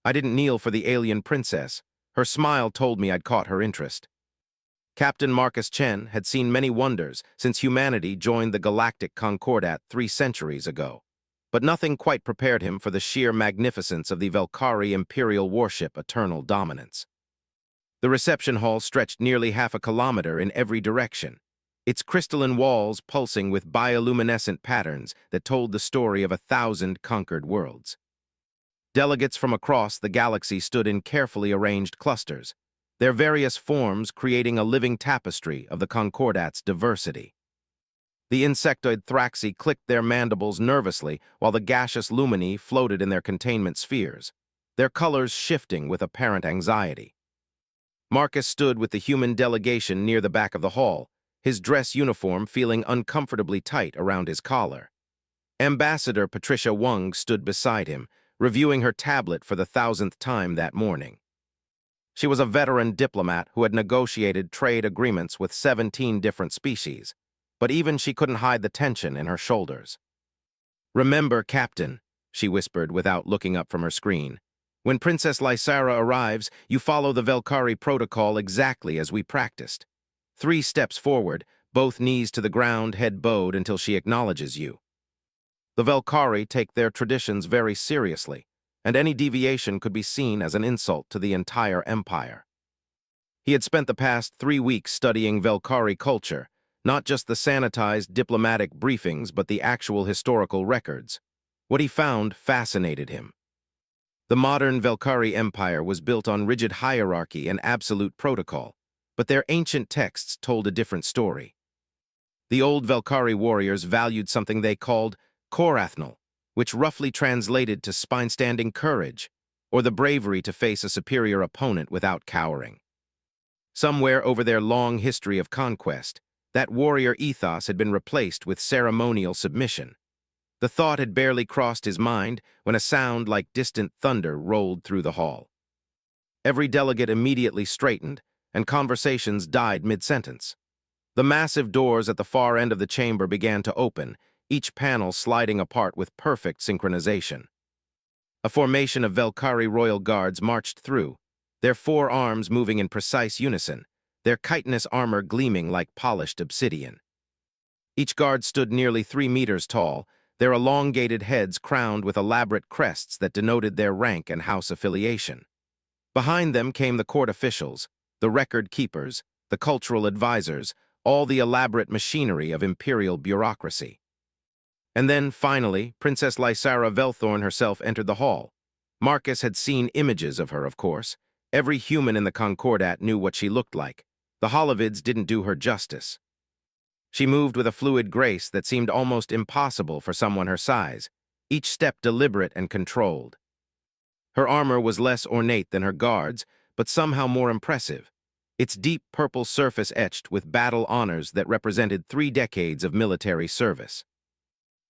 I didn't kneel for the alien princess. Her smile told me I'd caught her interest. Captain Marcus Chen had seen many wonders since humanity joined the Galactic Concordat 3 centuries ago, but nothing quite prepared him for the sheer magnificence of the Velkari Imperial warship Eternal Dominance. The reception hall stretched nearly half a kilometer in every direction, its crystalline walls pulsing with bioluminescent patterns that told the story of 1,000 conquered worlds. Delegates from across the galaxy stood in carefully arranged clusters, their various forms creating a living tapestry of the Concordat's diversity. The insectoid Thraxi clicked their mandibles nervously while the gaseous lumini floated in their containment spheres, their colors shifting with apparent anxiety. Marcus stood with the human delegation near the back of the hall, his dress uniform feeling uncomfortably tight around his collar. Ambassador Patricia Wang stood beside him, reviewing her tablet for the 1,000th time that morning. She was a veteran diplomat who had negotiated trade agreements with 17 different species, but even she couldn't hide the tension in her shoulders. "Remember, Captain," she whispered without looking up from her screen, "when Princess Lysara arrives, you follow the Velkari protocol exactly as we practiced. 3 steps forward, both knees to the ground, head bowed until she acknowledges you." The Velkari take their traditions very seriously, and any deviation could be seen as an insult to the entire empire. He had spent the past 3 weeks studying Velkari culture, not just the sanitized diplomatic briefings but the actual historical records. What he found fascinated him. The modern Velkari Empire was built on rigid hierarchy and absolute protocol, but their ancient texts told a different story. The old Velkari warriors valued something they called korathnal, which roughly translated to spine-standing courage, or the bravery to face a superior opponent without cowering. Somewhere over their long history of conquest, that warrior ethos had been replaced with ceremonial submission. The thought had barely crossed his mind when a sound like distant thunder rolled through the hall. Every delegate immediately straightened, and conversations died mid-sentence. The massive doors at the far end of the chamber began to open, each panel sliding apart with perfect synchronization. A formation of Velkari royal guards marched through, their 4 arms moving in precise unison, their chitinous armor gleaming like polished obsidian. Each guard stood nearly 3 meters tall, their elongated heads crowned with elaborate crests that denoted their rank and house affiliation. Behind them came the court officials, the record keepers, the cultural advisors, all the elaborate machinery of imperial bureaucracy. And then, finally, Princess Lysara Velthorn herself entered the hall. Marcus had seen images of her, of course. Every human in the Concordat knew what she looked like. The holovids didn't do her justice. She moved with a fluid grace that seemed almost impossible for someone her size, each step deliberate and controlled. Her armor was less ornate than her guards, but somehow more impressive, its deep purple surface etched with battle honors that represented 3 decades of military service.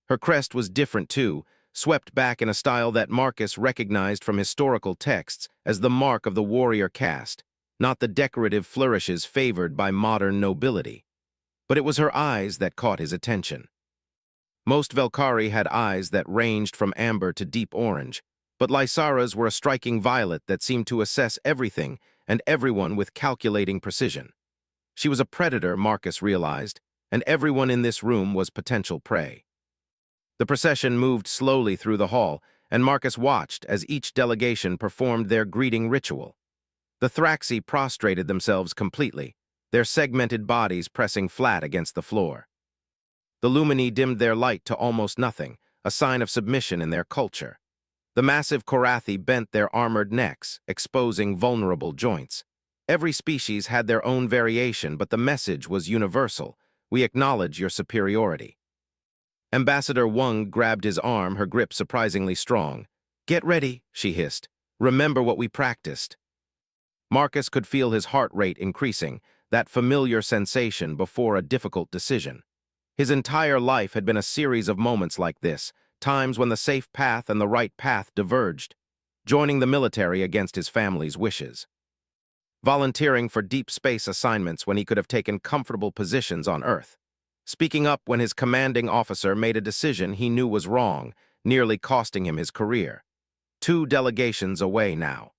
Her crest was different too, swept back in a style that Marcus recognized from historical texts as the mark of the warrior caste, not the decorative flourishes favored by modern nobility. But it was her eyes that caught his attention. Most Velkari had eyes that ranged from amber to deep orange, but Lysara's were a striking violet that seemed to assess everything and everyone with calculating precision. She was a predator, Marcus realized, and everyone in this room was potential prey. The procession moved slowly through the hall, and Marcus watched as each delegation performed their greeting ritual. The Thraxi prostrated themselves completely, their segmented bodies pressing flat against the floor. The Lumini dimmed their light to almost nothing, a sign of submission in their culture. The massive Korathi bent their armored necks, exposing vulnerable joints. Every species had their own variation, but the message was universal. We acknowledge your superiority. Ambassador Wang grabbed his arm, her grip surprisingly strong. "Get ready," she hissed. "Remember what we practiced." Marcus could feel his heart rate increasing, that familiar sensation before a difficult decision. His entire life had been a series of moments like this, times when the safe path and the right path diverged, joining the military against his family's wishes. Volunteering for deep space assignments when he could have taken comfortable positions on Earth. Speaking up when his commanding officer made a decision he knew was wrong, nearly costing him his career. 2 delegations away now.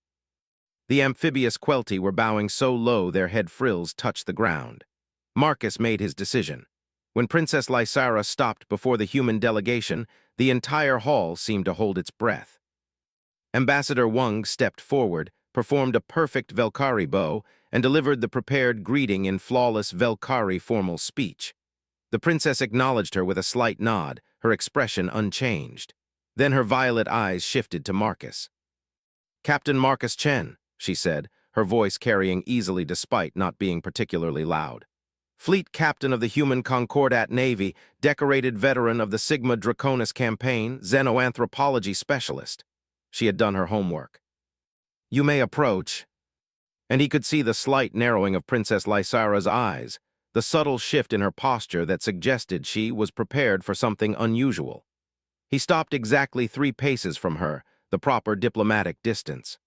The amphibious Quelti were bowing so low their head frills touched the ground. Marcus made his decision. When Princess Lysara stopped before the human delegation, the entire hall seemed to hold its breath. Ambassador Wang stepped forward, performed a perfect Velkari bow, and delivered the prepared greeting in flawless Velkari formal speech. The princess acknowledged her with a slight nod, her expression unchanged. Then her violet eyes shifted to Marcus. "Captain Marcus Chen," she said, her voice carrying easily despite not being particularly loud. "Fleet captain of the Human Concordat Navy, decorated veteran of the Sigma Draconis campaign, xenoanthropology specialist." She had done her homework. "You may approach." And he could see the slight narrowing of Princess Lysara's eyes, the subtle shift in her posture that suggested she was prepared for something unusual. He stopped exactly 3 paces from her, the proper diplomatic distance.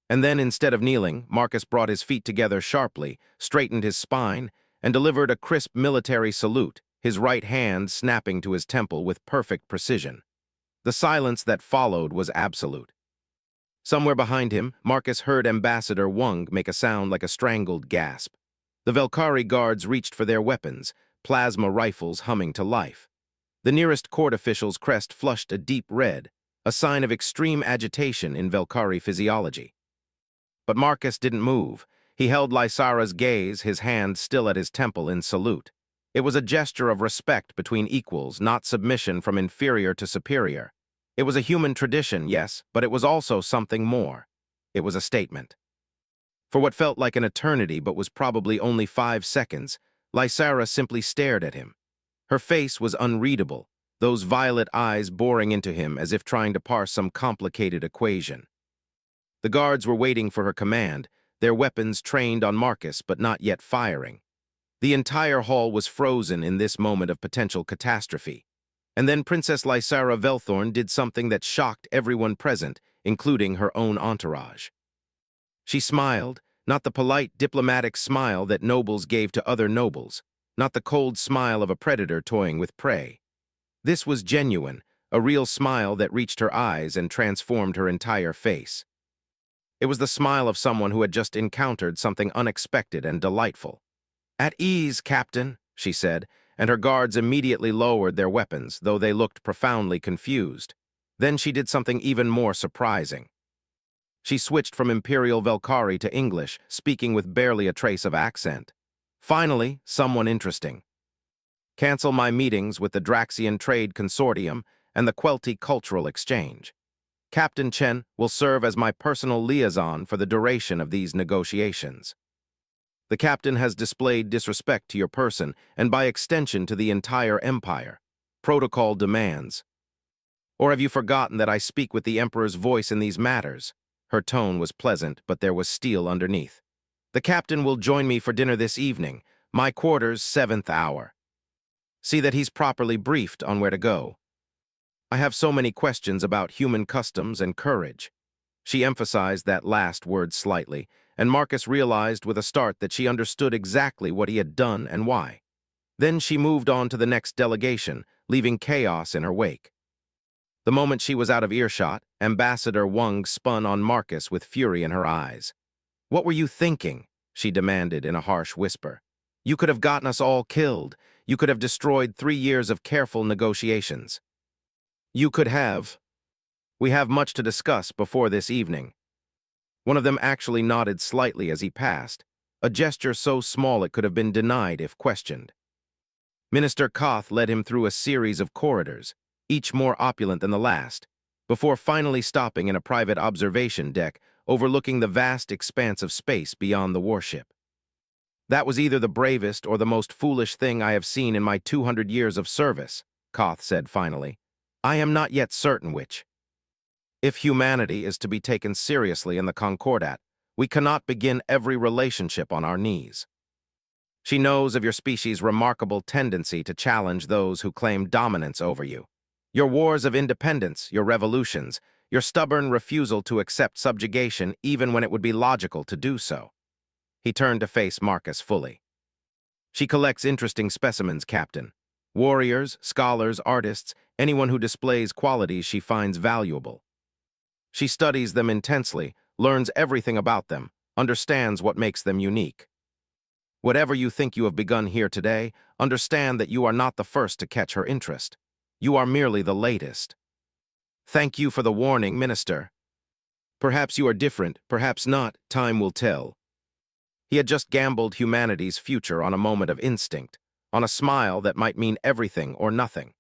And then, instead of kneeling, Marcus brought his feet together sharply, straightened his spine, and delivered a crisp military salute, his right hand snapping to his temple with perfect precision. The silence that followed was absolute. Somewhere behind him, Marcus heard Ambassador Wang make a sound like a strangled gasp. The Velkari guards reached for their weapons, plasma rifles humming to life. The nearest court official's crest flushed a deep red, a sign of extreme agitation in Velkari physiology. But Marcus didn't move. He held Lysara's gaze, his hand still at his temple in salute. It was a gesture of respect between equals, not submission from inferior to superior. It was a human tradition, yes, but it was also something more. It was a statement. For what felt like an eternity but was probably only 5 seconds, Lysara simply stared at him. Her face was unreadable, those violet eyes boring into him as if trying to parse some complicated equation. The guards were waiting for her command, their weapons trained on Marcus but not yet firing. The entire hall was frozen in this moment of potential catastrophe. And then Princess Lysara Velthorn did something that shocked everyone present, including her own entourage. She smiled, not the polite diplomatic smile that nobles gave to other nobles, not the cold smile of a predator toying with prey. This was genuine, a real smile that reached her eyes and transformed her entire face. It was the smile of someone who had just encountered something unexpected and delightful. "At ease, Captain," she said, and her guards immediately lowered their weapons, though they looked profoundly confused. Then she did something even more surprising. She switched from Imperial Velkari to English, speaking with barely a trace of accent. "Finally, someone interesting. Cancel my meetings with the Draxian Trade Consortium and the Quelti Cultural Exchange. Captain Chen will serve as my personal liaison for the duration of these negotiations. The captain has displayed disrespect to your person and by extension to the entire empire. Protocol demands. Or have you forgotten that I speak with the Emperor's voice in these matters?" Her tone was pleasant, but there was steel underneath. "The captain will join me for dinner this evening, my quarters 7th hour. See that he's properly briefed on where to go. I have so many questions about human customs and courage." She emphasized that last word slightly, and Marcus realized with a start that she understood exactly what he had done and why. Then she moved on to the next delegation, leaving chaos in her wake. The moment she was out of earshot, Ambassador Wang spun on Marcus with fury in her eyes. "What were you thinking?" she demanded in a harsh whisper. "You could have gotten us all killed. You could have destroyed 3 years of careful negotiations. You could have. We have much to discuss before this evening." One of them actually nodded slightly as he passed, a gesture so small it could have been denied if questioned. Minister Koth led him through a series of corridors, each more opulent than the last, before finally stopping in a private observation deck overlooking the vast expanse of space beyond the warship. "That was either the bravest or the most foolish thing I have seen in my 200 years of service," Koth said finally. "I am not yet certain which. If humanity is to be taken seriously in the Concordat, we cannot begin every relationship on our knees. She knows of your species' remarkable tendency to challenge those who claim dominance over you. Your wars of independence, your revolutions, your stubborn refusal to accept subjugation even when it would be logical to do so." He turned to face Marcus fully. "She collects interesting specimens, Captain. Warriors, scholars, artists, anyone who displays qualities she finds valuable. She studies them intensely, learns everything about them, understands what makes them unique. Whatever you think you have begun here today, understand that you are not the first to catch her interest. You are merely the latest. Thank you for the warning, Minister. Perhaps you are different, perhaps not, time will tell. He had just gambled humanity's future on a moment of instinct, on a smile that might mean everything or nothing.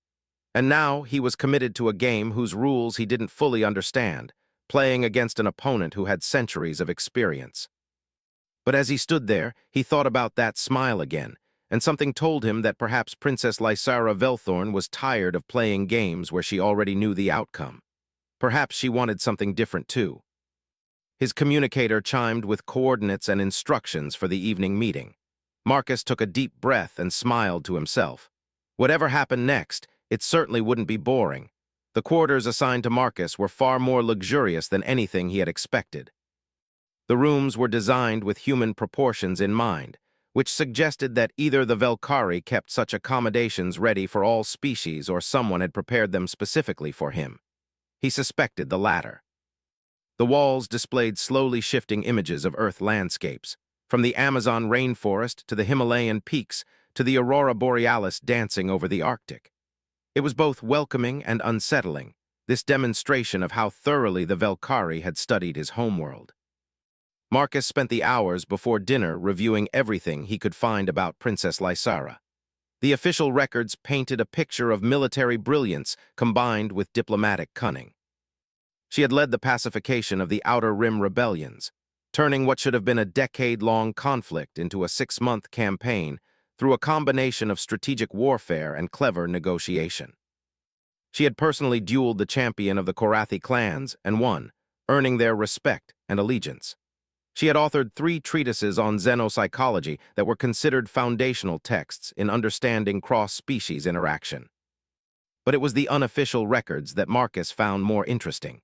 And now he was committed to a game whose rules he didn't fully understand, playing against an opponent who had centuries of experience. But as he stood there, he thought about that smile again, and something told him that perhaps Princess Lysara Velthorn was tired of playing games where she already knew the outcome. Perhaps she wanted something different too. His communicator chimed with coordinates and instructions for the evening meeting. Marcus took a deep breath and smiled to himself. Whatever happened next, it certainly wouldn't be boring. The quarters assigned to Marcus were far more luxurious than anything he had expected. The rooms were designed with human proportions in mind, which suggested that either the Velkhari kept such accommodations ready for all species or someone had prepared them specifically for him. He suspected the latter. The walls displayed slowly shifting images of Earth landscapes, from the Amazon rainforest to the Himalayan peaks to the Aurora Borealis dancing over the Arctic. It was both welcoming and unsettling, this demonstration of how thoroughly the Velkhari had studied his homeworld. Marcus spent the hours before dinner reviewing everything he could find about Princess Lysara. The official records painted a picture of military brilliance combined with diplomatic cunning. She had led the pacification of the Outer Rim rebellions, turning what should have been a decade-long conflict into a 6-month campaign through a combination of strategic warfare and clever negotiation. She had personally dueled the champion of the Korathi clans and won, earning their respect and allegiance. She had authored 3 treatises on xenopsychology that were considered foundational texts in understanding cross-species interaction. But it was the unofficial records that Marcus found more interesting.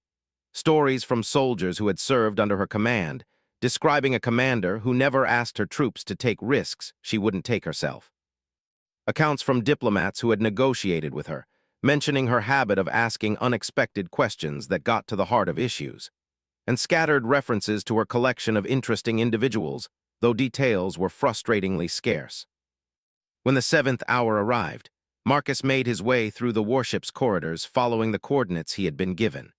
Stories from soldiers who had served under her command, describing a commander who never asked her troops to take risks she wouldn't take herself. Accounts from diplomats who had negotiated with her, mentioning her habit of asking unexpected questions that got to the heart of issues, and scattered references to her collection of interesting individuals, though details were frustratingly scarce. When the 7th hour arrived, Marcus made his way through the warship's corridors following the coordinates he had been given.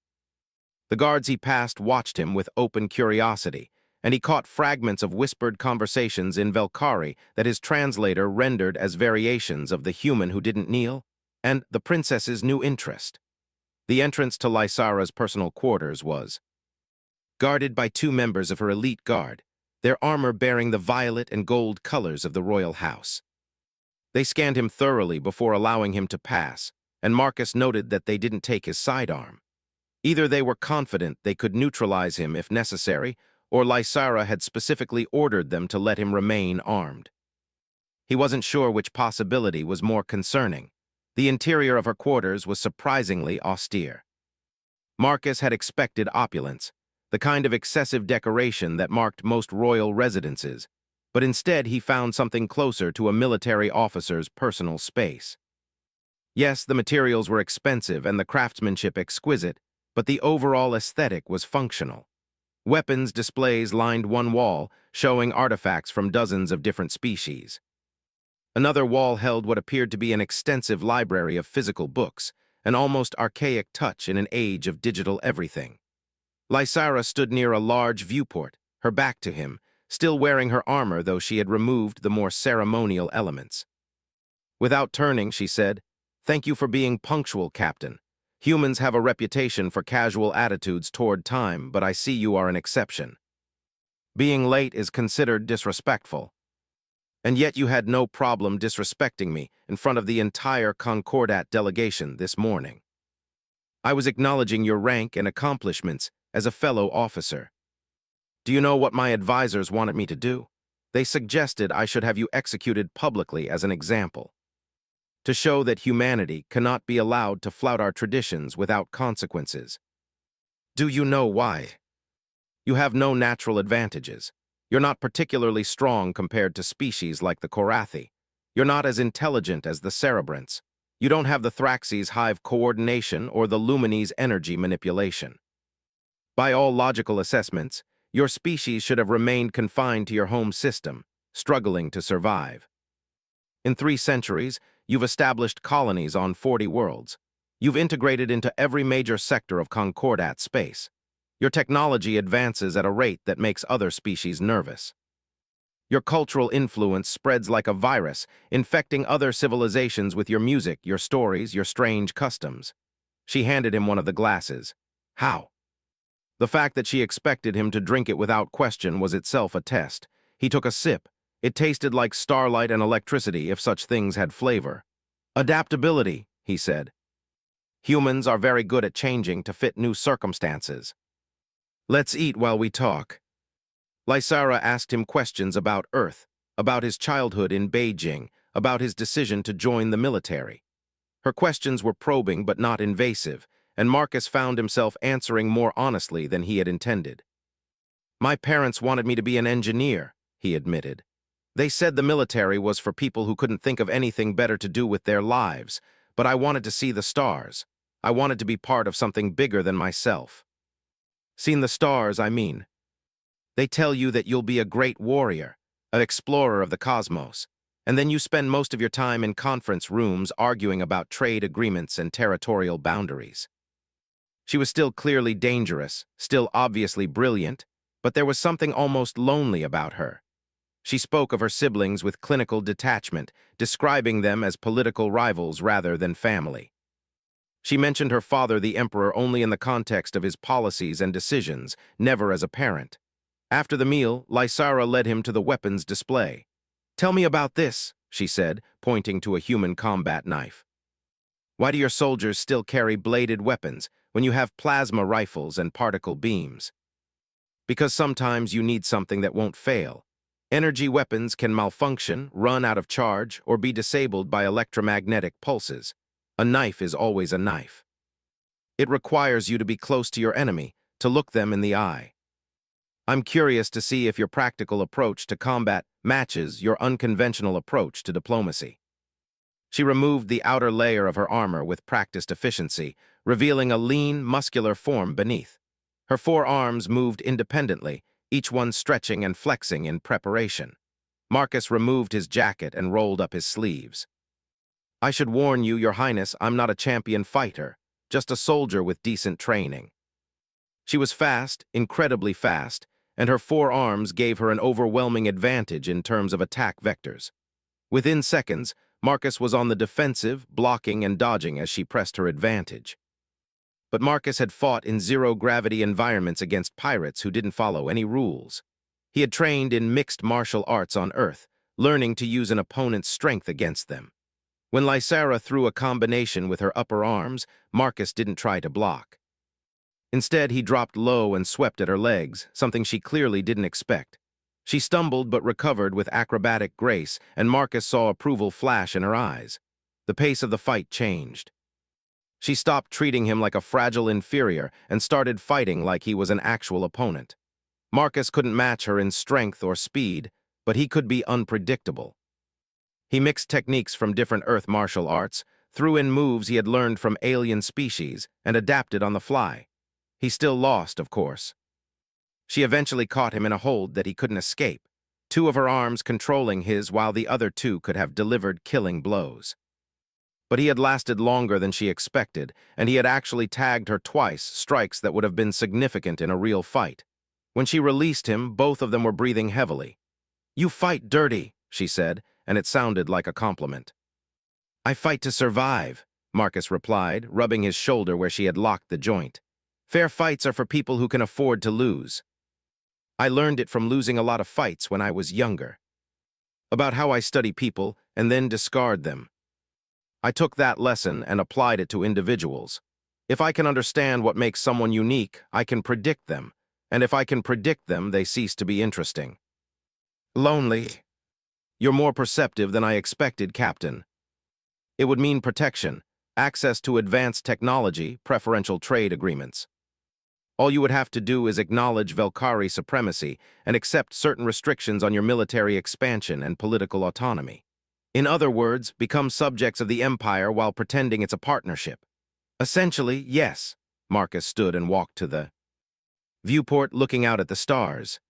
The guards he passed watched him with open curiosity, and he caught fragments of whispered conversations in Velkhari that his translator rendered as variations of the human who didn't kneel and the princess's new interest. The entrance to Lysara's personal quarters was guarded by 2 members of her elite guard, their armor bearing the violet and gold colors of the royal house. They scanned him thoroughly before allowing him to pass, and Marcus noted that they didn't take his sidearm. Either they were confident they could neutralize him if necessary, or Lysara had specifically ordered them to let him remain armed. He wasn't sure which possibility was more concerning. The interior of her quarters was surprisingly austere. Marcus had expected opulence, the kind of excessive decoration that marked most royal residences, but instead he found something closer to a military officer's personal space. Yes, the materials were expensive and the craftsmanship exquisite, but the overall aesthetic was functional. Weapons displays lined one wall, showing artifacts from dozens of different species. Another wall held what appeared to be an extensive library of physical books, an almost archaic touch in an age of digital everything. Lysara stood near a large viewport, her back to him, still wearing her armor though she had removed the more ceremonial elements. Without turning, she said, "Thank you for being punctual, Captain. Humans have a reputation for casual attitudes toward time, but I see you are an exception. Being late is considered disrespectful. And yet you had no problem disrespecting me in front of the entire Concordat delegation this morning. I was acknowledging your rank and accomplishments as a fellow officer. Do you know what my advisors wanted me to do? They suggested I should have you executed publicly as an example, to show that humanity cannot be allowed to flout our traditions without consequences. Do you know why? You have no natural advantages. You're not particularly strong compared to species like the Korathi. You're not as intelligent as the Cerebrants. You don't have the Thraxes' hive coordination or the Lumines' energy manipulation. By all logical assessments, your species should have remained confined to your home system, struggling to survive. In 3 centuries, you've established colonies on 40 worlds. You've integrated into every major sector of Concordat space. Your technology advances at a rate that makes other species nervous. Your cultural influence spreads like a virus, infecting other civilizations with your music, your stories, your strange customs. She handed him one of the glasses. How? The fact that she expected him to drink it without question was itself a test. He took a sip. It tasted like starlight and electricity if such things had flavor. Adaptability, he said. Humans are very good at changing to fit new circumstances. Let's eat while we talk. Lysara asked him questions about Earth, about his childhood in Beijing, about his decision to join the military. Her questions were probing but not invasive, and Marcus found himself answering more honestly than he had intended. My parents wanted me to be an engineer, he admitted. They said the military was for people who couldn't think of anything better to do with their lives, but I wanted to see the stars. I wanted to be part of something bigger than myself. Seen the stars, I mean. They tell you that you'll be a great warrior, an explorer of the cosmos, and then you spend most of your time in conference rooms arguing about trade agreements and territorial boundaries. She was still clearly dangerous, still obviously brilliant, but there was something almost lonely about her. She spoke of her siblings with clinical detachment, describing them as political rivals rather than family. She mentioned her father, the emperor, only in the context of his policies and decisions, never as a parent. After the meal, Lysara led him to the weapons display. Tell me about this, she said, pointing to a human combat knife. Why do your soldiers still carry bladed weapons when you have plasma rifles and particle beams? Because sometimes you need something that won't fail. Energy weapons can malfunction, run out of charge, or be disabled by electromagnetic pulses. A knife is always a knife. It requires you to be close to your enemy, to look them in the eye. I'm curious to see if your practical approach to combat matches your unconventional approach to diplomacy. She removed the outer layer of her armor with practiced efficiency, revealing a lean, muscular form beneath. Her 4 arms moved independently, each one stretching and flexing in preparation. Marcus removed his jacket and rolled up his sleeves. I should warn you, Your Highness, I'm not a champion fighter, just a soldier with decent training. She was fast, incredibly fast, and her 4 arms gave her an overwhelming advantage in terms of attack vectors. Within seconds, Marcus was on the defensive, blocking and dodging as she pressed her advantage. But Marcus had fought in zero-gravity environments against pirates who didn't follow any rules. He had trained in mixed martial arts on Earth, learning to use an opponent's strength against them. When Lysara threw a combination with her upper arms, Marcus didn't try to block. Instead, he dropped low and swept at her legs, something she clearly didn't expect. She stumbled but recovered with acrobatic grace, and Marcus saw approval flash in her eyes. The pace of the fight changed. She stopped treating him like a fragile inferior and started fighting like he was an actual opponent. Marcus couldn't match her in strength or speed, but he could be unpredictable. He mixed techniques from different Earth martial arts, threw in moves he had learned from alien species, and adapted on the fly. He still lost, of course. She eventually caught him in a hold that he couldn't escape, 2 of her arms controlling his while the other 2 could have delivered killing blows. But he had lasted longer than she expected, and he had actually tagged her twice, strikes that would have been significant in a real fight. When she released him, both of them were breathing heavily. You fight dirty, she said, and it sounded like a compliment. I fight to survive, Marcus replied, rubbing his shoulder where she had locked the joint. Fair fights are for people who can afford to lose. I learned it from losing a lot of fights when I was younger. About how I study people and then discard them. I took that lesson and applied it to individuals. If I can understand what makes someone unique, I can predict them. And if I can predict them, they cease to be interesting. Lonely. You're more perceptive than I expected, Captain. It would mean protection, access to advanced technology, preferential trade agreements. All you would have to do is acknowledge Velkari supremacy and accept certain restrictions on your military expansion and political autonomy. In other words, become subjects of the Empire while pretending it's a partnership. Essentially, yes. Marcus stood and walked to the Viewport looking out at the stars.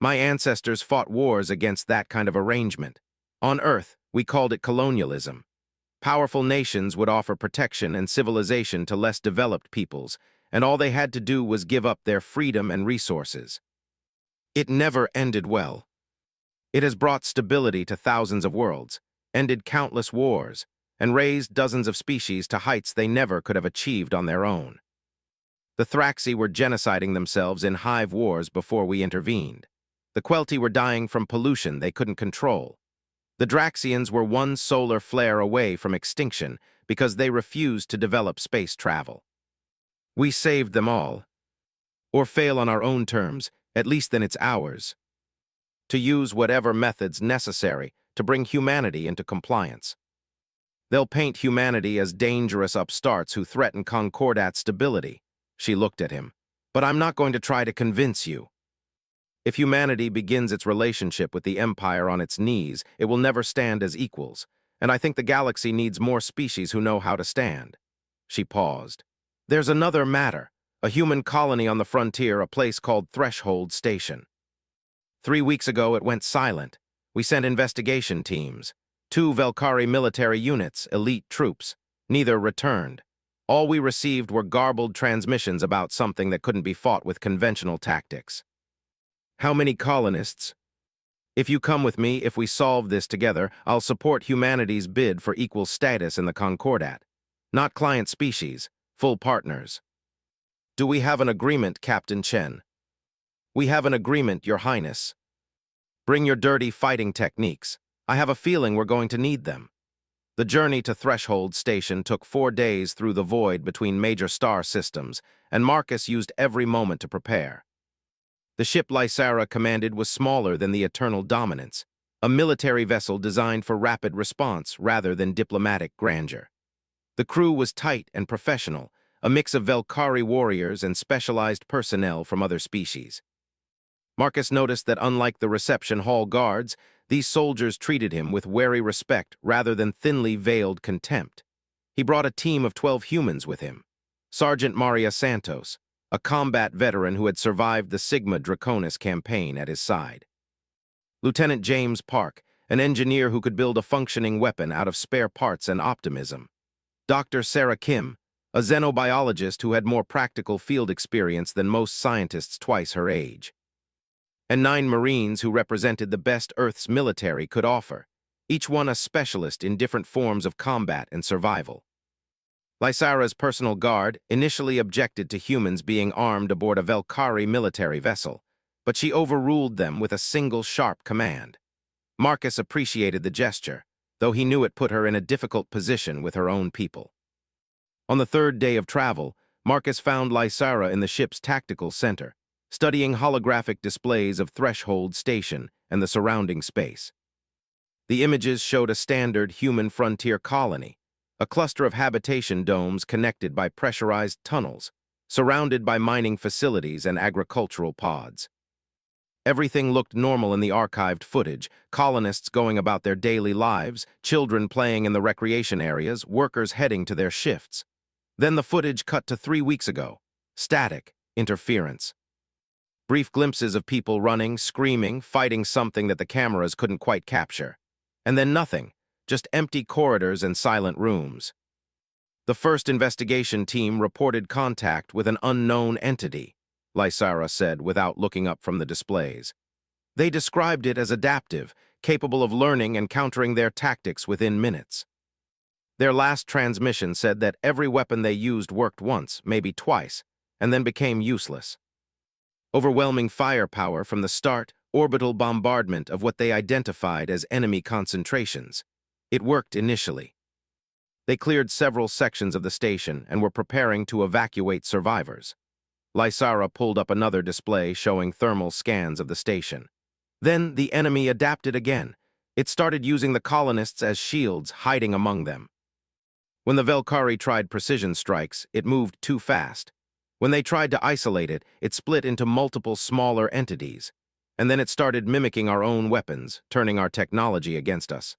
My ancestors fought wars against that kind of arrangement. On Earth, we called it colonialism. Powerful nations would offer protection and civilization to less developed peoples, and all they had to do was give up their freedom and resources. It never ended well. It has brought stability to thousands of worlds, ended countless wars, and raised dozens of species to heights they never could have achieved on their own. The Thraxi were genociding themselves in hive wars before we intervened. The Quelti were dying from pollution they couldn't control. The Draxians were one solar flare away from extinction because they refused to develop space travel. We saved them all. Or fail on our own terms, at least then it's ours. To use whatever methods necessary to bring humanity into compliance. They'll paint humanity as dangerous upstarts who threaten Concordat stability. She looked at him. But I'm not going to try to convince you. If humanity begins its relationship with the Empire on its knees, it will never stand as equals, and I think the galaxy needs more species who know how to stand. She paused. There's another matter, a human colony on the frontier, a place called Threshold Station. 3 weeks ago it went silent. We sent investigation teams. 2 Velkari military units, elite troops. Neither returned. All we received were garbled transmissions about something that couldn't be fought with conventional tactics. How many colonists? If you come with me, if we solve this together, I'll support humanity's bid for equal status in the Concordat. Not client species, full partners. Do we have an agreement, Captain Chen? We have an agreement, Your Highness. Bring your dirty fighting techniques. I have a feeling we're going to need them. The journey to Threshold Station took 4 days through the void between major star systems, and Marcus used every moment to prepare. The ship Lysara commanded was smaller than the Eternal Dominance, a military vessel designed for rapid response rather than diplomatic grandeur. The crew was tight and professional, a mix of Velkari warriors and specialized personnel from other species. Marcus noticed that unlike the reception hall guards, these soldiers treated him with wary respect rather than thinly veiled contempt. He brought a team of 12 humans with him. Sergeant Maria Santos, a combat veteran who had survived the Sigma Draconis campaign, at his side. Lieutenant James Park, an engineer who could build a functioning weapon out of spare parts and optimism. Dr. Sarah Kim, a xenobiologist who had more practical field experience than most scientists twice her age. And 9 Marines who represented the best Earth's military could offer, each one a specialist in different forms of combat and survival. Lysara's personal guard initially objected to humans being armed aboard a Velkari military vessel, but she overruled them with a single sharp command. Marcus appreciated the gesture, though he knew it put her in a difficult position with her own people. On the 3rd day of travel, Marcus found Lysara in the ship's tactical center, studying holographic displays of Threshold Station and the surrounding space. The images showed a standard human frontier colony, a cluster of habitation domes connected by pressurized tunnels, surrounded by mining facilities and agricultural pods. Everything looked normal in the archived footage, colonists going about their daily lives, children playing in the recreation areas, workers heading to their shifts. Then the footage cut to 3 weeks ago. Static, interference. Brief glimpses of people running, screaming, fighting something that the cameras couldn't quite capture. And then nothing. Just empty corridors and silent rooms. The first investigation team reported contact with an unknown entity, Lysara said without looking up from the displays. They described it as adaptive, capable of learning and countering their tactics within minutes. Their last transmission said that every weapon they used worked once, maybe twice, and then became useless. Overwhelming firepower from the start, orbital bombardment of what they identified as enemy concentrations. It worked initially. They cleared several sections of the station and were preparing to evacuate survivors. Lysara pulled up another display showing thermal scans of the station. Then the enemy adapted again. It started using the colonists as shields, hiding among them. When the Velkari tried precision strikes, it moved too fast. When they tried to isolate it, it split into multiple smaller entities. And then it started mimicking our own weapons, turning our technology against us.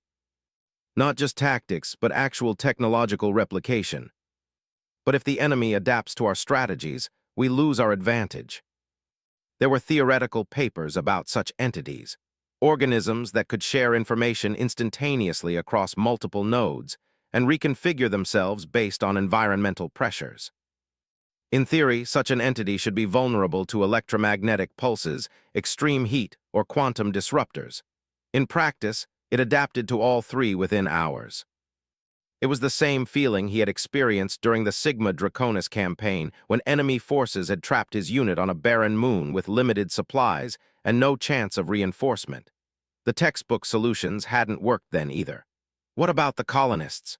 Not just tactics, but actual technological replication. But if the enemy adapts to our strategies, we lose our advantage. There were theoretical papers about such entities, organisms that could share information instantaneously across multiple nodes and reconfigure themselves based on environmental pressures. In theory, such an entity should be vulnerable to electromagnetic pulses, extreme heat, or quantum disruptors. In practice, it adapted to all three within hours. It was the same feeling he had experienced during the Sigma Draconis campaign when enemy forces had trapped his unit on a barren moon with limited supplies and no chance of reinforcement. The textbook solutions hadn't worked then either. What about the colonists?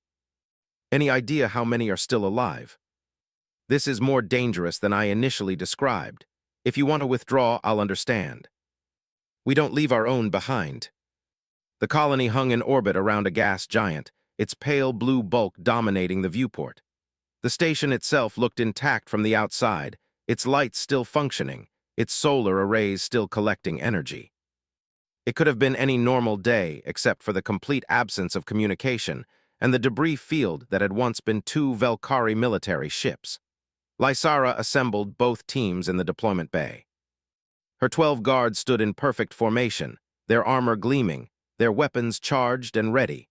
Any idea how many are still alive? This is more dangerous than I initially described. If you want to withdraw, I'll understand. We don't leave our own behind. The colony hung in orbit around a gas giant, its pale blue bulk dominating the viewport. The station itself looked intact from the outside, its lights still functioning, its solar arrays still collecting energy. It could have been any normal day except for the complete absence of communication and the debris field that had once been two Velkari military ships. Lysara assembled both teams in the deployment bay. Her 12 guards stood in perfect formation, their armor gleaming, their weapons charged and ready.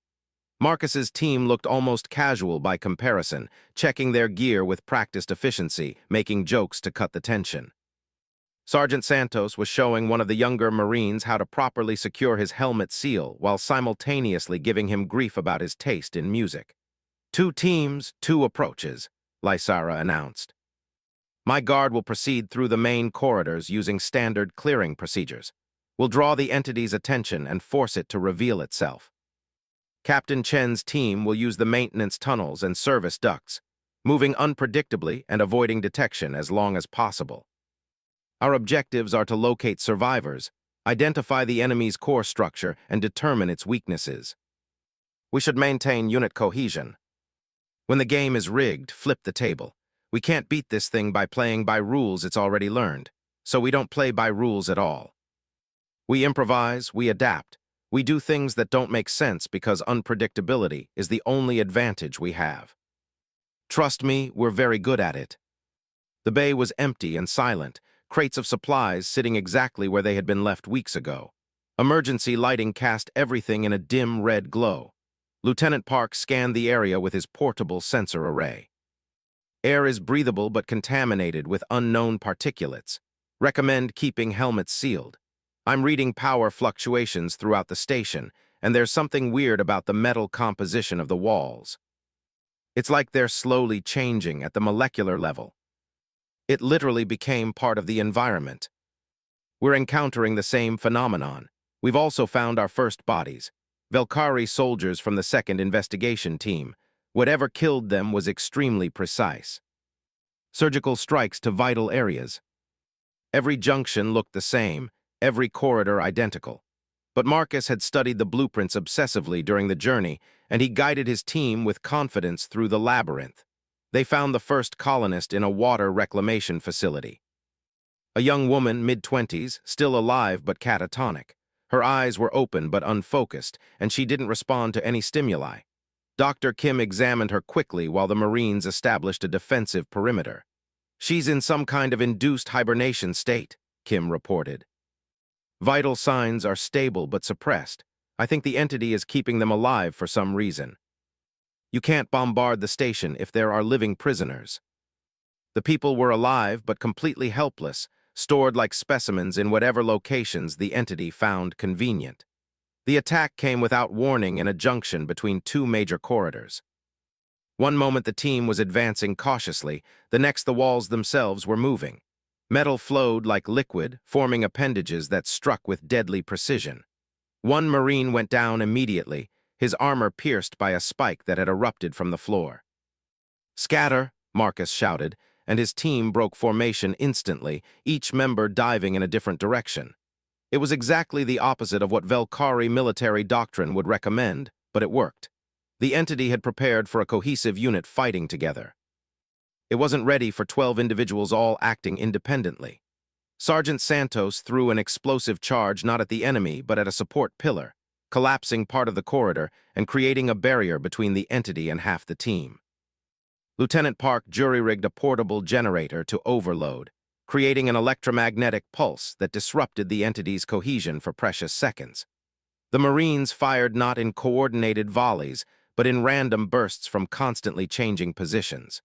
Marcus's team looked almost casual by comparison, checking their gear with practiced efficiency, making jokes to cut the tension. Sergeant Santos was showing one of the younger Marines how to properly secure his helmet seal while simultaneously giving him grief about his taste in music. 2 teams, 2 approaches, Lysara announced. My guard will proceed through the main corridors using standard clearing procedures. We'll draw the entity's attention and force it to reveal itself. Captain Chen's team will use the maintenance tunnels and service ducts, moving unpredictably and avoiding detection as long as possible. Our objectives are to locate survivors, identify the enemy's core structure, and determine its weaknesses. We should maintain unit cohesion. When the game is rigged, flip the table. We can't beat this thing by playing by rules it's already learned, so we don't play by rules at all. We improvise, we adapt. We do things that don't make sense because unpredictability is the only advantage we have. Trust me, we're very good at it. The bay was empty and silent, crates of supplies sitting exactly where they had been left weeks ago. Emergency lighting cast everything in a dim red glow. Lieutenant Park scanned the area with his portable sensor array. Air is breathable but contaminated with unknown particulates. Recommend keeping helmets sealed. I'm reading power fluctuations throughout the station, and there's something weird about the metal composition of the walls. It's like they're slowly changing at the molecular level. It literally became part of the environment. We're encountering the same phenomenon. We've also found our first bodies. Velkari soldiers from the 2nd Investigation Team. Whatever killed them was extremely precise. Surgical strikes to vital areas. Every junction looked the same, every corridor identical. But Marcus had studied the blueprints obsessively during the journey, and he guided his team with confidence through the labyrinth. They found the first colonist in a water reclamation facility. A young woman, mid-20s, still alive but catatonic. Her eyes were open but unfocused, and she didn't respond to any stimuli. Dr. Kim examined her quickly while the Marines established a defensive perimeter. She's in some kind of induced hibernation state, Kim reported. Vital signs are stable but suppressed. I think the entity is keeping them alive for some reason. You can't bombard the station if there are living prisoners. The people were alive but completely helpless, stored like specimens in whatever locations the entity found convenient. The attack came without warning in a junction between 2 major corridors. One moment the team was advancing cautiously, the next the walls themselves were moving. Metal flowed like liquid, forming appendages that struck with deadly precision. One Marine went down immediately, his armor pierced by a spike that had erupted from the floor. "Scatter!" Marcus shouted, and his team broke formation instantly, each member diving in a different direction. It was exactly the opposite of what Velkari military doctrine would recommend, but it worked. The entity had prepared for a cohesive unit fighting together. It wasn't ready for 12 individuals all acting independently. Sergeant Santos threw an explosive charge not at the enemy but at a support pillar, collapsing part of the corridor and creating a barrier between the entity and half the team. Lieutenant Park jury-rigged a portable generator to overload. creating an electromagnetic pulse that disrupted the entity's cohesion for precious seconds. The Marines fired not in coordinated volleys, but in random bursts from constantly changing positions.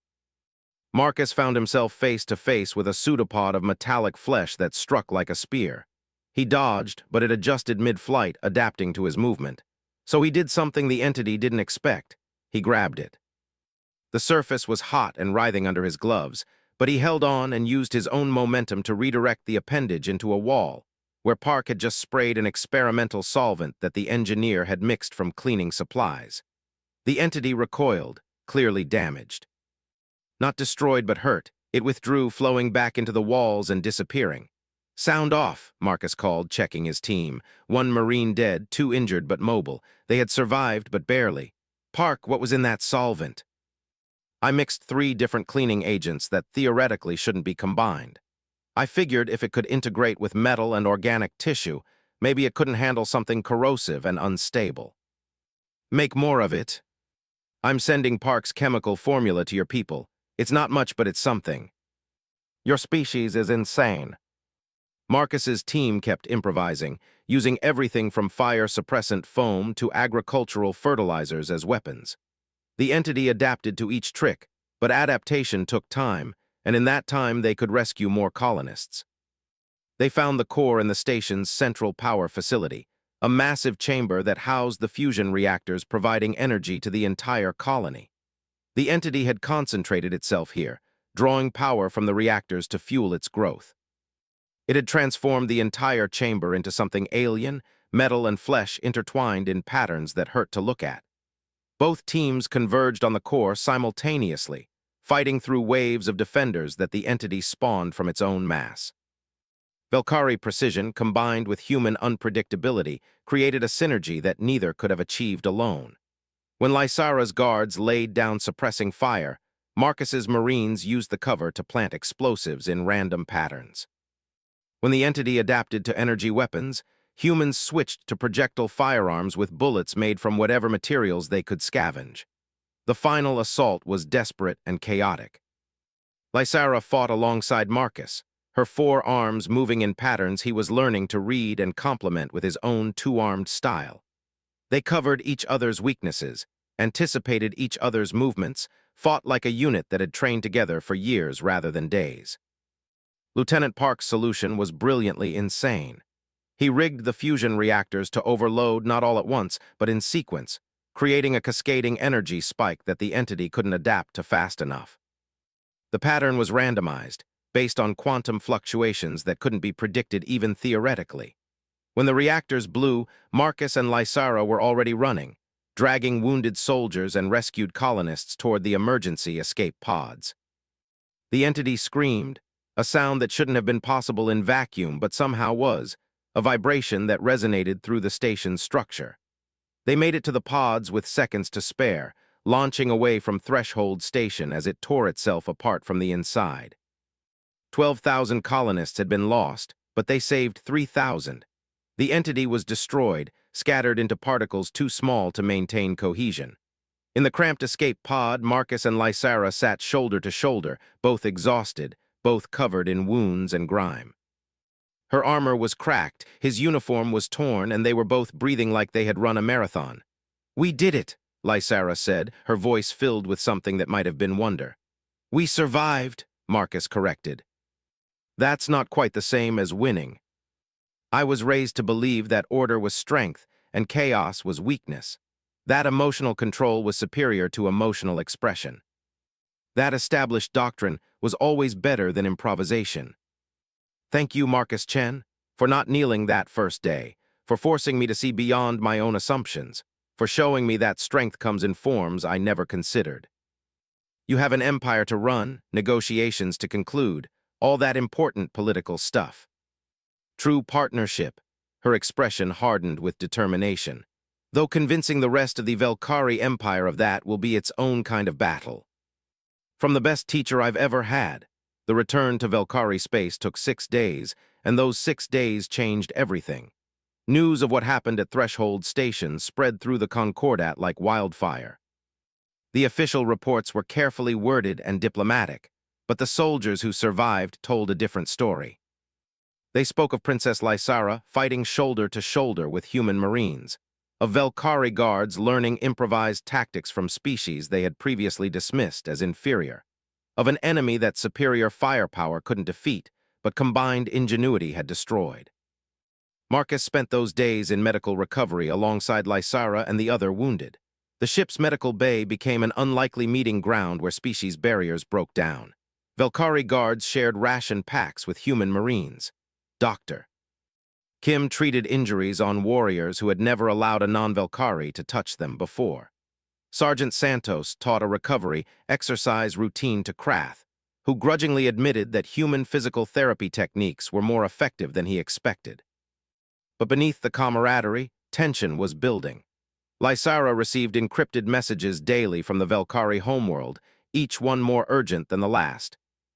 Marcus found himself face to face with a pseudopod of metallic flesh that struck like a spear. He dodged, but it adjusted mid-flight, adapting to his movement. So he did something the entity didn't expect. He grabbed it. The surface was hot and writhing under his gloves, but he held on and used his own momentum to redirect the appendage into a wall, where Park had just sprayed an experimental solvent that the engineer had mixed from cleaning supplies. The entity recoiled, clearly damaged. Not destroyed but hurt, it withdrew, flowing back into the walls and disappearing. "Sound off," Marcus called, checking his team. One Marine dead, two injured but mobile. They had survived, but barely. "Park, what was in that solvent?" "I mixed 3 different cleaning agents that theoretically shouldn't be combined. I figured if it could integrate with metal and organic tissue, maybe it couldn't handle something corrosive and unstable." "Make more of it." "I'm sending Park's chemical formula to your people. It's not much, but it's something." "Your species is insane." Marcus's team kept improvising, using everything from fire-suppressant foam to agricultural fertilizers as weapons. The entity adapted to each trick, but adaptation took time, and in that time they could rescue more colonists. They found the core in the station's central power facility, a massive chamber that housed the fusion reactors providing energy to the entire colony. The entity had concentrated itself here, drawing power from the reactors to fuel its growth. It had transformed the entire chamber into something alien, metal and flesh intertwined in patterns that hurt to look at. Both teams converged on the core simultaneously, fighting through waves of defenders that the entity spawned from its own mass. Velkari precision combined with human unpredictability created a synergy that neither could have achieved alone. When Lysara's guards laid down suppressing fire, Marcus's Marines used the cover to plant explosives in random patterns. When the entity adapted to energy weapons, humans switched to projectile firearms with bullets made from whatever materials they could scavenge. The final assault was desperate and chaotic. Lysara fought alongside Marcus, her 4 arms moving in patterns he was learning to read and complement with his own 2-armed style. They covered each other's weaknesses, anticipated each other's movements, fought like a unit that had trained together for years rather than days. Lieutenant Park's solution was brilliantly insane. He rigged the fusion reactors to overload not all at once, but in sequence, creating a cascading energy spike that the entity couldn't adapt to fast enough. The pattern was randomized, based on quantum fluctuations that couldn't be predicted even theoretically. When the reactors blew, Marcus and Lysara were already running, dragging wounded soldiers and rescued colonists toward the emergency escape pods. The entity screamed, a sound that shouldn't have been possible in vacuum but somehow was, a vibration that resonated through the station's structure. They made it to the pods with seconds to spare, launching away from Threshold Station as it tore itself apart from the inside. 12,000 colonists had been lost, but they saved 3,000. The entity was destroyed, scattered into particles too small to maintain cohesion. In the cramped escape pod, Marcus and Lysara sat shoulder to shoulder, both exhausted, both covered in wounds and grime. Her armor was cracked, his uniform was torn, and they were both breathing like they had run a marathon. "We did it," Lysara said, her voice filled with something that might have been wonder. "We survived," Marcus corrected. "That's not quite the same as winning. I was raised to believe that order was strength and chaos was weakness. That emotional control was superior to emotional expression. That established doctrine was always better than improvisation. Thank you, Marcus Chen, for not kneeling that first day, for forcing me to see beyond my own assumptions, for showing me that strength comes in forms I never considered. You have an empire to run, negotiations to conclude, all that important political stuff. True partnership," her expression hardened with determination, "though convincing the rest of the Velkari Empire of that will be its own kind of battle. From the best teacher I've ever had, the return to Velkari space took 6 days, and those 6 days changed everything. News of what happened at Threshold Station spread through the Concordat like wildfire. The official reports were carefully worded and diplomatic, But the soldiers who survived told a different story. They spoke of Princess Lysara fighting shoulder to shoulder with human marines, of Velkhari guards learning improvised tactics from species they had previously dismissed as inferior, of an enemy that superior firepower couldn't defeat, but combined ingenuity had destroyed. Marcus spent those days in medical recovery alongside Lysara and the other wounded. The ship's medical bay became an unlikely meeting ground where species barriers broke down. Velkhari guards shared ration packs with human marines. Dr. Kim treated injuries on warriors who had never allowed a non-Velkhari to touch them before. Sergeant Santos taught a recovery exercise routine to Krath, who grudgingly admitted that human physical therapy techniques were more effective than he expected. But beneath the camaraderie, tension was building. Lysara received encrypted messages daily from the Velkhari homeworld, each one more urgent than the last.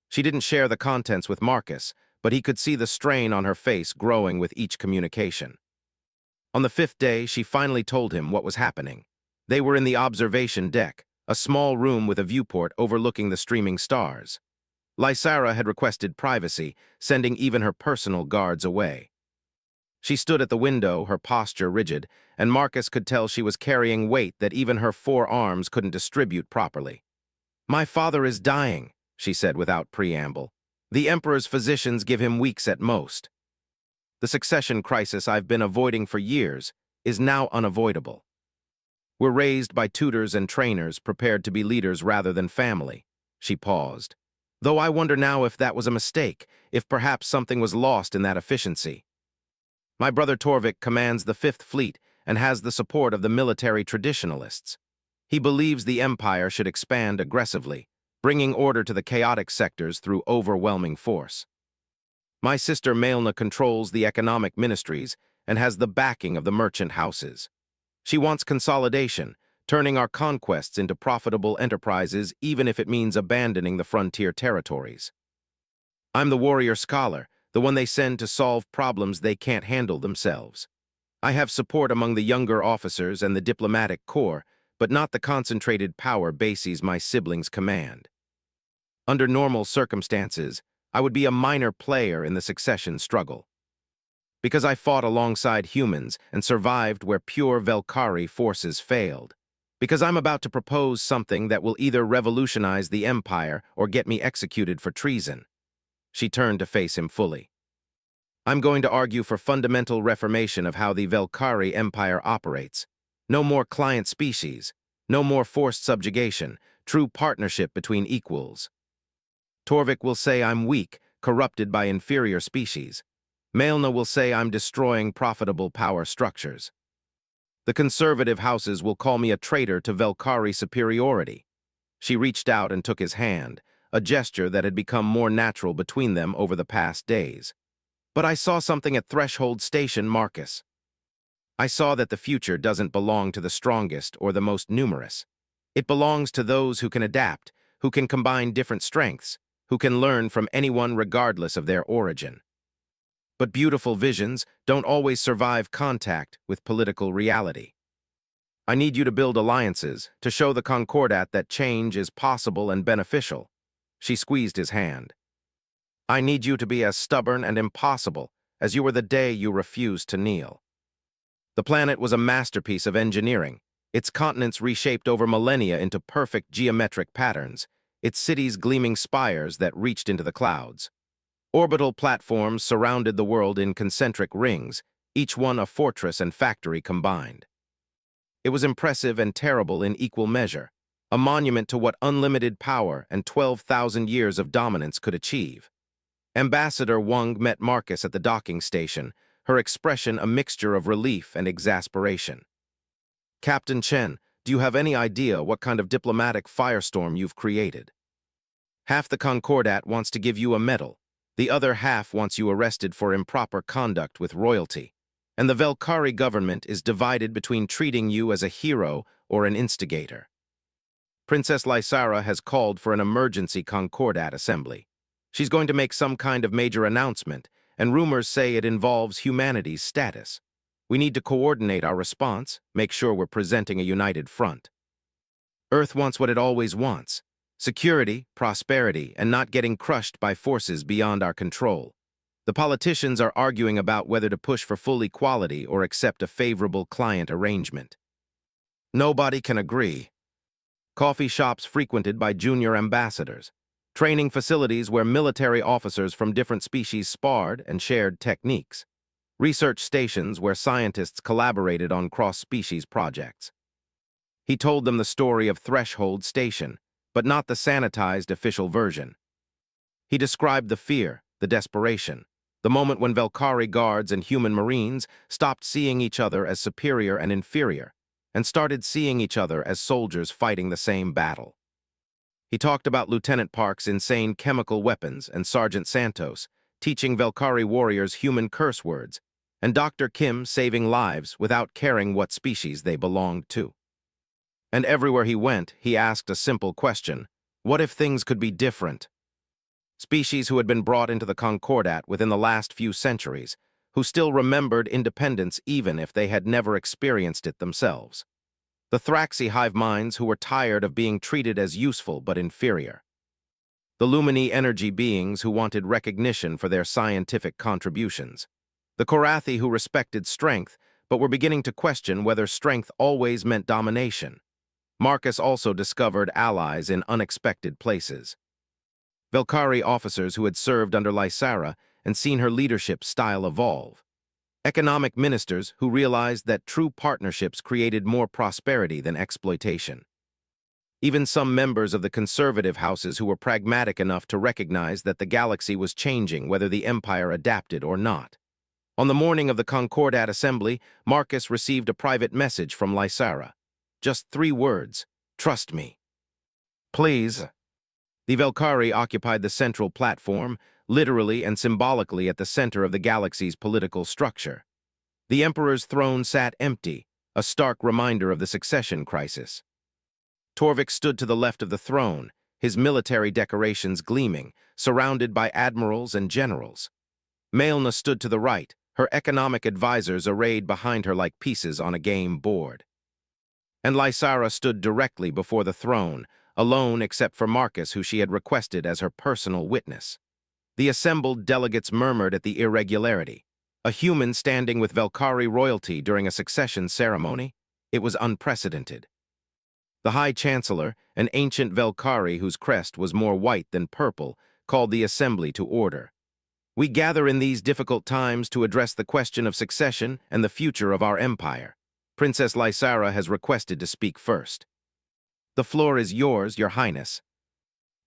She didn't share the contents with Marcus, but he could see the strain on her face growing with each communication. On the 5th day, she finally told him what was happening. They were in the observation deck, a small room with a viewport overlooking the streaming stars. Lysara had requested privacy, sending even her personal guards away. She stood at the window, her posture rigid, and Marcus could tell she was carrying weight that even her 4 arms couldn't distribute properly. "My father is dying," she said without preamble. "The Emperor's physicians give him weeks at most. The succession crisis I've been avoiding for years is now unavoidable. We're raised by tutors and trainers prepared to be leaders rather than family." She paused. "Though I wonder now if that was a mistake, if perhaps something was lost in that efficiency. My brother Torvik commands the 5th Fleet and has the support of the military traditionalists. He believes the Empire should expand aggressively, bringing order to the chaotic sectors through overwhelming force. My sister Maelna controls the economic ministries and has the backing of the merchant houses. She wants consolidation, turning our conquests into profitable enterprises even if it means abandoning the frontier territories. I'm the warrior scholar, the one they send to solve problems they can't handle themselves. I have support among the younger officers and the diplomatic corps, but not the concentrated power bases my siblings command. Under normal circumstances, I would be a minor player in the succession struggle. Because I fought alongside humans and survived where pure Velkhari forces failed. Because I'm about to propose something that will either revolutionize the Empire or get me executed for treason." She turned to face him fully. "I'm going to argue for fundamental reformation of how the Velkhari Empire operates. No more client species, no more forced subjugation, true partnership between equals. Torvik will say I'm weak, corrupted by inferior species. Maelna will say I'm destroying profitable power structures. The conservative houses will call me a traitor to Velkhari superiority." She reached out and took his hand, a gesture that had become more natural between them over the past days. "But I saw something at Threshold Station, Marcus. I saw that the future doesn't belong to the strongest or the most numerous. It belongs to those who can adapt, who can combine different strengths, who can learn from anyone regardless of their origin. But beautiful visions don't always survive contact with political reality. I need you to build alliances, to show the Concordat that change is possible and beneficial." She squeezed his hand. "I need you to be as stubborn and impossible as you were the day you refused to kneel." The planet was a masterpiece of engineering, its continents reshaped over millennia into perfect geometric patterns, its cities gleaming spires that reached into the clouds. Orbital platforms surrounded the world in concentric rings, each one a fortress and factory combined. It was impressive and terrible in equal measure, a monument to what unlimited power and 12,000 years of dominance could achieve. Ambassador Wang met Marcus at the docking station, her expression a mixture of relief and exasperation. "Captain Chen, do you have any idea what kind of diplomatic firestorm you've created? Half the Concordat wants to give you a medal. The other half wants you arrested for improper conduct with royalty. And the Velkhari government is divided between treating you as a hero or an instigator. Princess Lysara has called for an emergency Concordat assembly. She's going to make some kind of major announcement, and rumors say it involves humanity's status. We need to coordinate our response, make sure we're presenting a united front. Earth wants what it always wants, Security, prosperity, and not getting crushed by forces beyond our control. The politicians are arguing about whether to push for full equality or accept a favorable client arrangement. Nobody can agree. Coffee shops frequented by junior ambassadors. Training facilities where military officers from different species sparred and shared techniques. Research stations where scientists collaborated on cross-species projects. He told them the story of Threshold Station, but not the sanitized official version. He described the fear, the desperation, the moment when Velkari guards and human marines stopped seeing each other as superior and inferior, and started seeing each other as soldiers fighting the same battle. He talked about Lieutenant Park's insane chemical weapons and Sergeant Santos teaching Velkari warriors human curse words, and Dr. Kim saving lives without caring what species they belonged to. And everywhere he went, he asked a simple question: what if things could be different? Species who had been brought into the Concordat within the last few centuries, who still remembered independence even if they had never experienced it themselves. The Thraxi hive minds who were tired of being treated as useful but inferior. The Lumini energy beings who wanted recognition for their scientific contributions. The Korathi who respected strength but were beginning to question whether strength always meant domination. Marcus also discovered allies in unexpected places. Velkari officers who had served under Lysara and seen her leadership style evolve. Economic ministers who realized that true partnerships created more prosperity than exploitation. Even some members of the conservative houses who were pragmatic enough to recognize that the galaxy was changing whether the Empire adapted or not. On the morning of the Concordat assembly, Marcus received a private message from Lysara. Just 3 words: trust me. Please. The Velkari occupied the central platform, literally and symbolically at the center of the galaxy's political structure. The Emperor's throne sat empty, a stark reminder of the succession crisis. Torvik stood to the left of the throne, his military decorations gleaming, surrounded by admirals and generals. Maelna stood to the right, her economic advisors arrayed behind her like pieces on a game board. And Lysara stood directly before the throne, alone except for Marcus, who she had requested as her personal witness. The assembled delegates murmured at the irregularity. A human standing with Velkari royalty during a succession ceremony? It was unprecedented. The High Chancellor, an ancient Velkari whose crest was more white than purple, called the assembly to order. We gather in these difficult times to address the question of succession and the future of our empire. Princess Lysara has requested to speak first. The floor is yours, Your Highness.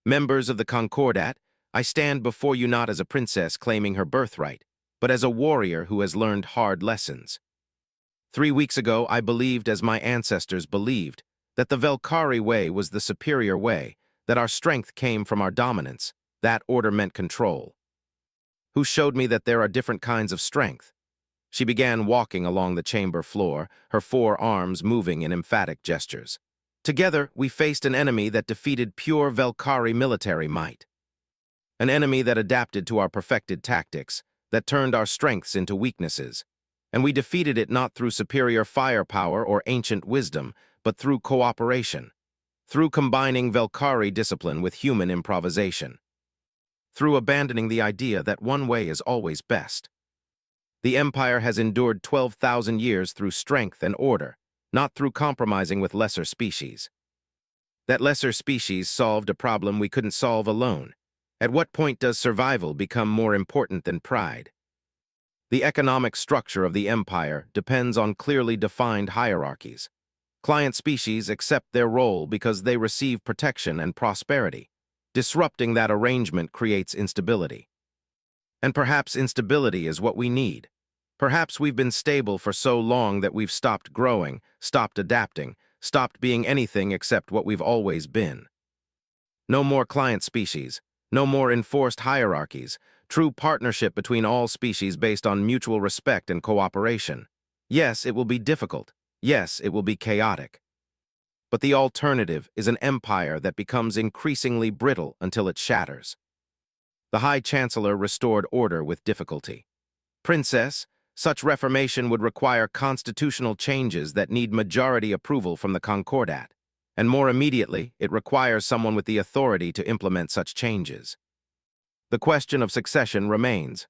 Members of the Concordat, I stand before you not as a princess claiming her birthright, but as a warrior who has learned hard lessons. 3 weeks ago, I believed, as my ancestors believed, that the Velkari way was the superior way, that our strength came from our dominance, that order meant control. Who showed me that there are different kinds of strength? She began walking along the chamber floor, her 4 arms moving in emphatic gestures. Together, we faced an enemy that defeated pure Velkari military might. An enemy that adapted to our perfected tactics, that turned our strengths into weaknesses. And we defeated it not through superior firepower or ancient wisdom, but through cooperation. Through combining Velkari discipline with human improvisation. Through abandoning the idea that one way is always best. The Empire has endured 12,000 years through strength and order, not through compromising with lesser species. That lesser species solved a problem we couldn't solve alone. At what point does survival become more important than pride? The economic structure of the Empire depends on clearly defined hierarchies. Client species accept their role because they receive protection and prosperity. Disrupting that arrangement creates instability. And perhaps instability is what we need. Perhaps we've been stable for so long that we've stopped growing, stopped adapting, stopped being anything except what we've always been. No more client species, no more enforced hierarchies, true partnership between all species based on mutual respect and cooperation. Yes, it will be difficult. Yes, it will be chaotic. But the alternative is an empire that becomes increasingly brittle until it shatters. The High Chancellor restored order with difficulty. Princess, such reformation would require constitutional changes that need majority approval from the Concordat. and more immediately, it requires someone with the authority to implement such changes. The question of succession remains.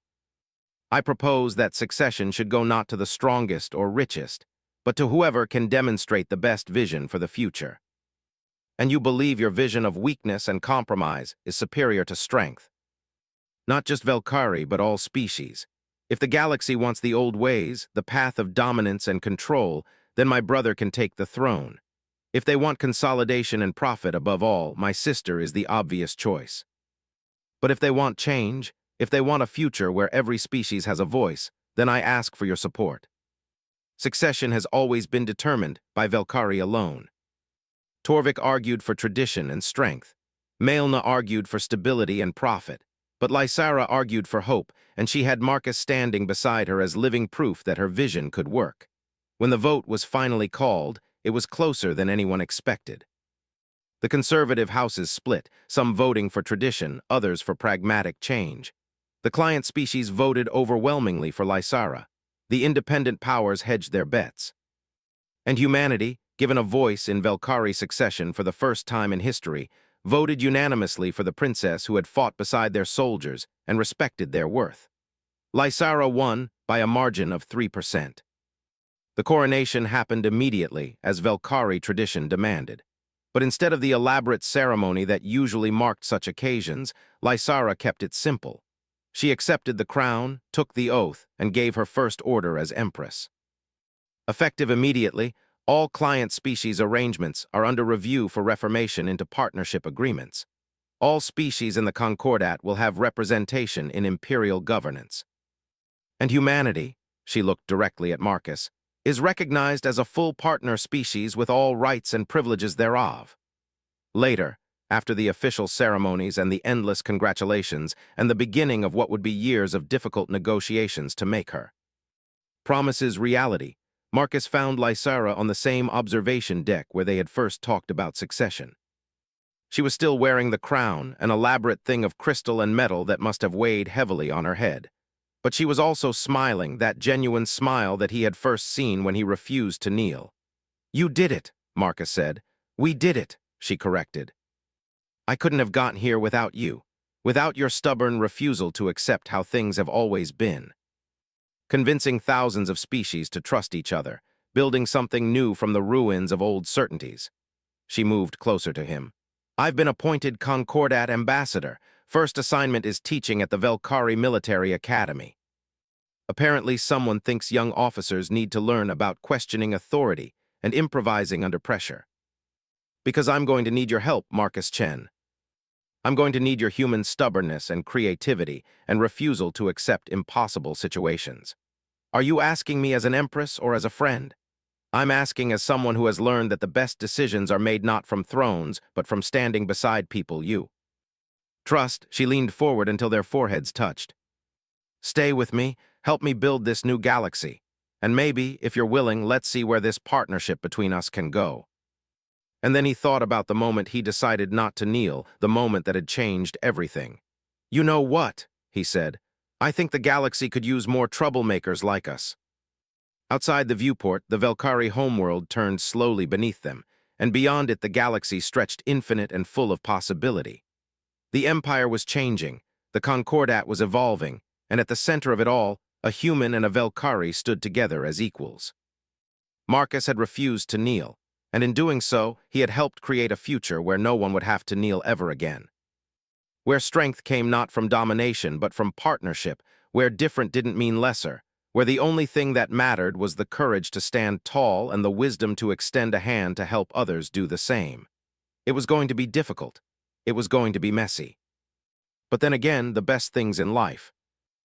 I propose that succession should go not to the strongest or richest, but to whoever can demonstrate the best vision for the future. And you believe your vision of weakness and compromise is superior to strength. Not just Velkari, but all species. If the galaxy wants the old ways, the path of dominance and control, then my brother can take the throne. If they want consolidation and profit above all, my sister is the obvious choice. But if they want change, if they want a future where every species has a voice, then I ask for your support. Succession has always been determined by Velkari alone. Torvik argued for tradition and strength. Maelna argued for stability and profit. But Lysara argued for hope, and she had Marcus standing beside her as living proof that her vision could work. When the vote was finally called, it was closer than anyone expected. The conservative houses split, some voting for tradition, others for pragmatic change. The client species voted overwhelmingly for Lysara. The independent powers hedged their bets. And humanity, given a voice in Velkari succession for the first time in history, voted unanimously for the princess who had fought beside their soldiers and respected their worth. Lysara won by a margin of 3%. The coronation happened immediately, as Velkari tradition demanded. But instead of the elaborate ceremony that usually marked such occasions, Lysara kept it simple. She accepted the crown, took the oath, and gave her first order as empress. Effective immediately, all client species arrangements are under review for reformation into partnership agreements. All species in the Concordat will have representation in imperial governance. And humanity, she looked directly at Marcus, is recognized as a full partner species with all rights and privileges thereof. Later, after the official ceremonies and the endless congratulations and the beginning of what would be years of difficult negotiations to make her promises reality, Marcus found Lysara on the same observation deck where they had first talked about succession. She was still wearing the crown, an elaborate thing of crystal and metal that must have weighed heavily on her head. But she was also smiling, that genuine smile that he had first seen when he refused to kneel. "You did it," Marcus said. "We did it," she corrected. "I couldn't have gotten here without you, without your stubborn refusal to accept how things have always been. Convincing thousands of species to trust each other, building something new from the ruins of old certainties." She moved closer to him. "I've been appointed Concordat ambassador. First assignment is teaching at the Velkari Military Academy. Apparently someone thinks young officers need to learn about questioning authority and improvising under pressure. Because I'm going to need your help, Marcus Chen. I'm going to need your human stubbornness and creativity and refusal to accept impossible situations. Are you asking me as an empress or as a friend? I'm asking as someone who has learned that the best decisions are made not from thrones, but from standing beside people you trust." She leaned forward until their foreheads touched. "Stay with me, help me build this new galaxy. And maybe, if you're willing, let's see where this partnership between us can go." And then he thought about the moment he decided not to kneel, the moment that had changed everything. "You know what?" he said. "I think the galaxy could use more troublemakers like us." Outside the viewport, the Velkari homeworld turned slowly beneath them, and beyond it the galaxy stretched infinite and full of possibility. The Empire was changing, the Concordat was evolving, and at the center of it all, a human and a Velkari stood together as equals. Marcus had refused to kneel, and in doing so, he had helped create a future where no one would have to kneel ever again. Where strength came not from domination, but from partnership, where different didn't mean lesser, where the only thing that mattered was the courage to stand tall and the wisdom to extend a hand to help others do the same. It was going to be difficult. It was going to be messy. But then again, the best things in life,